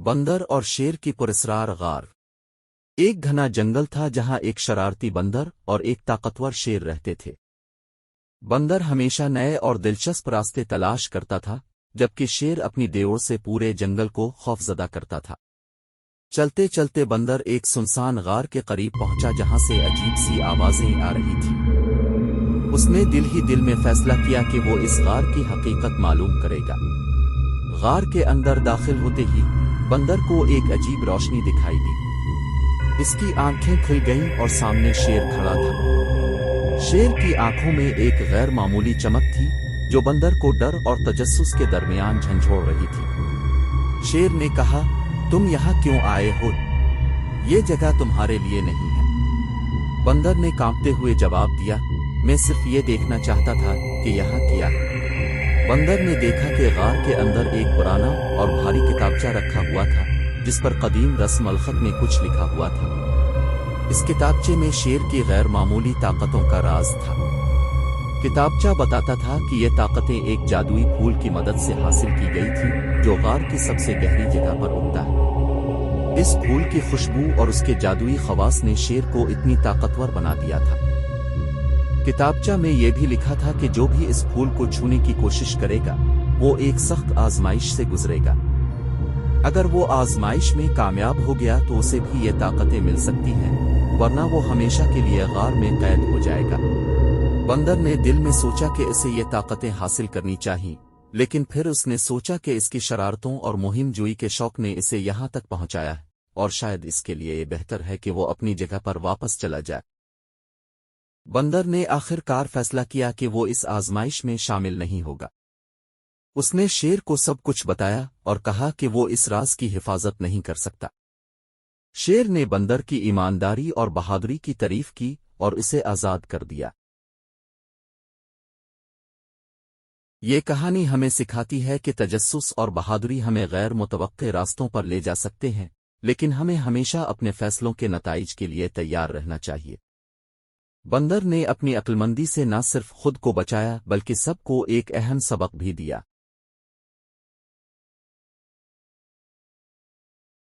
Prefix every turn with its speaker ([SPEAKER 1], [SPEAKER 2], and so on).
[SPEAKER 1] بندر اور شیر کی پراسرار غار۔ ایک گھنا جنگل تھا جہاں ایک شرارتی بندر اور ایک طاقتور شیر رہتے تھے۔ بندر ہمیشہ نئے اور دلچسپ راستے تلاش کرتا تھا، جبکہ شیر اپنی ڈیوڑ سے پورے جنگل کو خوفزدہ کرتا تھا۔ چلتے چلتے بندر ایک سنسان غار کے قریب پہنچا جہاں سے عجیب سی آوازیں آ رہی تھیں۔ اس نے دل ہی دل میں فیصلہ کیا کہ وہ اس غار کی حقیقت معلوم کرے گا۔ غار کے اندر داخل ہوتے ہی بندر کو ایک عجیب روشنی دکھائی دی۔ اس کی آنکھیں کھل گئیں اور سامنے شیر کھڑا تھا۔ شیر کی آنکھوں میں ایک غیر معمولی چمک تھی جو بندر کو ڈر اور تجسس کے درمیان جھنجھوڑ رہی تھی۔ شیر نے کہا، تم یہاں کیوں آئے ہو؟ یہ جگہ تمہارے لیے نہیں ہے۔ بندر نے کانپتے ہوئے جواب دیا، میں صرف یہ دیکھنا چاہتا تھا کہ یہاں کیا ہے۔ بندر نے دیکھا کہ غار کے اندر ایک پرانا اور بھاری کتابچہ رکھا ہوا تھا جس پر قدیم رسم الخط میں کچھ لکھا ہوا تھا۔ اس کتابچے میں شیر کی غیر معمولی طاقتوں کا راز تھا۔ کتابچہ بتاتا تھا کہ یہ طاقتیں ایک جادوئی پھول کی مدد سے حاصل کی گئی تھی جو غار کی سب سے گہری جگہ پر اگتا ہے۔ اس پھول کی خوشبو اور اس کے جادوئی خواص نے شیر کو اتنی طاقتور بنا دیا تھا۔ کتابچہ میں یہ بھی لکھا تھا کہ جو بھی اس پھول کو چھونے کی کوشش کرے گا وہ ایک سخت آزمائش سے گزرے گا۔ اگر وہ آزمائش میں کامیاب ہو گیا تو اسے بھی یہ طاقتیں مل سکتی ہیں، ورنہ وہ ہمیشہ کے لیے غار میں قید ہو جائے گا۔ بندر نے دل میں سوچا کہ اسے یہ طاقتیں حاصل کرنی چاہیے، لیکن پھر اس نے سوچا کہ اس کی شرارتوں اور مہم جوئی کے شوق نے اسے یہاں تک پہنچایا ہے، اور شاید اس کے لیے یہ بہتر ہے کہ وہ اپنی جگہ پر واپس چلا جائے۔ بندر نے آخر کار فیصلہ کیا کہ وہ اس آزمائش میں شامل نہیں ہوگا۔ اس نے شیر کو سب کچھ بتایا اور کہا کہ وہ اس راز کی حفاظت نہیں کر سکتا۔ شیر نے بندر کی ایمانداری اور بہادری کی تعریف کی اور اسے آزاد کر دیا۔ یہ کہانی ہمیں سکھاتی ہے کہ تجسس اور بہادری ہمیں غیر متوقع راستوں پر لے جا سکتے ہیں، لیکن ہمیں ہمیشہ اپنے فیصلوں کے نتائج کے لیے تیار رہنا چاہیے۔ بندر نے اپنی عقلمندی سے نہ صرف خود کو بچایا بلکہ سب کو ایک اہم سبق بھی دیا۔